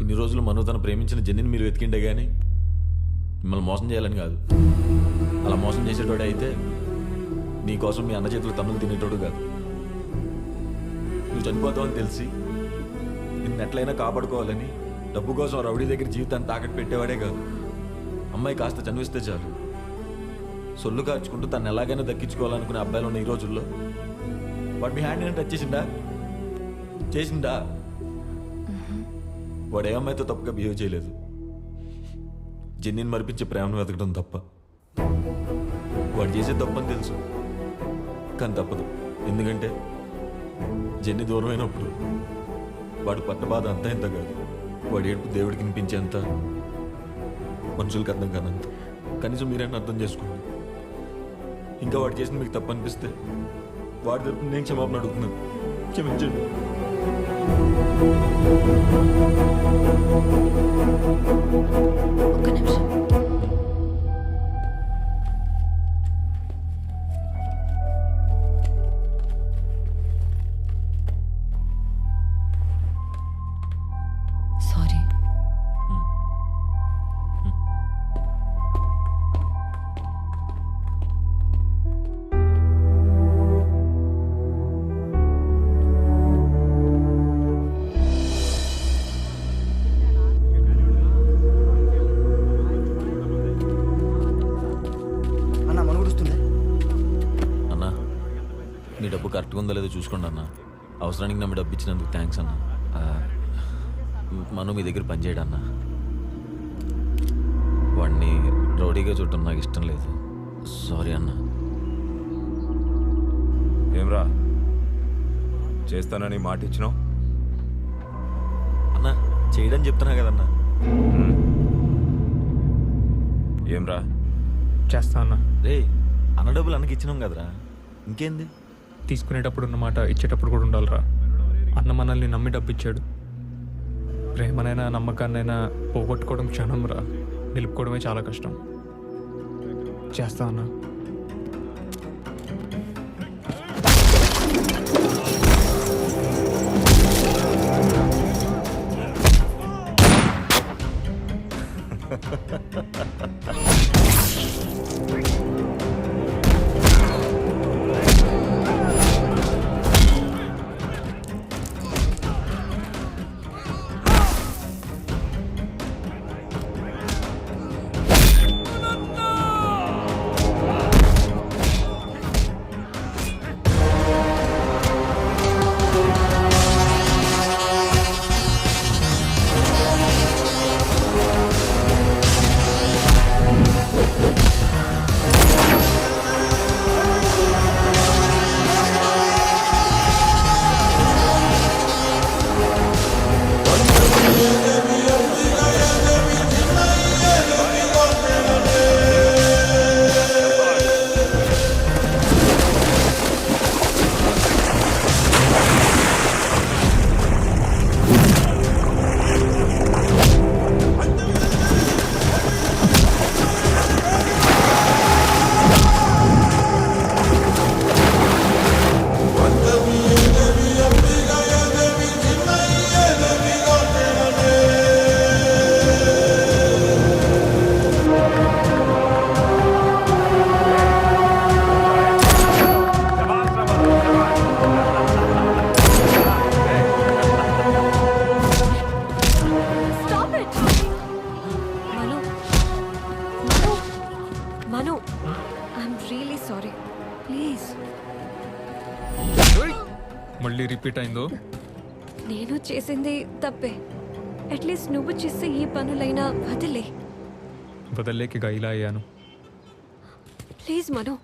ఇన్ని రోజులు మను తను ప్రేమించిన జెన్నీని మీరు వెతికిండే కానీ మిమ్మల్ని మోసం చేయాలని కాదు. అలా మోసం చేసేటోడే అయితే నీకోసం మీ అన్న చేతులు తన్నులు తినేటోడు కాదు. నువ్వు చనిపోతావని తెలిసి నిన్ను ఎట్లయినా కాపాడుకోవాలని డబ్బు కోసం రౌడీ దగ్గర జీవితాన్ని తాకట్టు పెట్టేవాడే కాదు. అమ్మాయి కాస్త చనివిస్తే చాలు సొల్లు కార్చుకుంటూ తను ఎలాగైనా దక్కించుకోవాలనుకునే అబ్బాయిలు ఉన్న ఈ రోజుల్లో వాడు మీ హ్యాండ్ టచ్ చేసిందా? వాడు ఏ అమ్మాయితో తప్పుగా బిహేవ్ చేయలేదు. జెన్నీని మరిపించే ప్రేమను వెతకడం తప్ప. వాడు చేసే తప్పని తెలుసు కానీ తప్పదు. ఎందుకంటే జెన్నీ దూరమైనప్పుడు వాడు పట్ట బాధ అంతా ఎంత కాదు. వాడి ఏడుపు దేవుడికి వినిపించేంత, మనుషులకు అర్థం కానంత. కనీసం మీరైనా అర్థం చేసుకోండి. ఇంకా వాడు చేసిన మీకు తప్పు అనిపిస్తే వాడి తరపున నేను క్షమాపణ అడుగుతున్నాను. క్షమించండి. ఒక్క నిమిషం. సారీ. అన్నా మీ డబ్బు కరెక్ట్గా ఉందో లేదో చూసుకోండి అన్న. అవసరానికి నా మీ డబ్బు ఇచ్చినందుకు థ్యాంక్స్ అన్న. మనం మీ దగ్గర పనిచేయడం అన్న. వాడిని రౌడీగా చూడటం నాకు ఇష్టం లేదు. సారీ అన్న. ఏమ్రా చేస్తానని మాట ఇచ్చినావు? అన్న చేయడం చెప్తున్నా కదన్నా. ఏమ్రా చేస్తా అన్న. రే అన్న డబ్బులు అన్నకి ఇచ్చినాం కదరా, ఇంకేంది? తీసుకునేటప్పుడు ఉన్నమాట ఇచ్చేటప్పుడు కూడా ఉండాలిరా. అన్న మనల్ని నమ్మి డబ్బు ఇచ్చాడు. ప్రేమనైనా నమ్మకాన్నైనా పోగొట్టుకోవడం క్షణం రా, నిలుపుకోవడమే చాలా కష్టం. చేస్తా అన్న. మను, ఐఎమ్ రియలీ సారీ. ప్లీజ్. మళ్ళీ రిపీట్ అయిందో? నేను చేసింది తప్పే. అట్లీస్ట్ నువ్వు చేసే ఈ పనులైనా వదిలే. వదల్లేకి ఇలా అయ్యాను. ప్లీజ్ మను.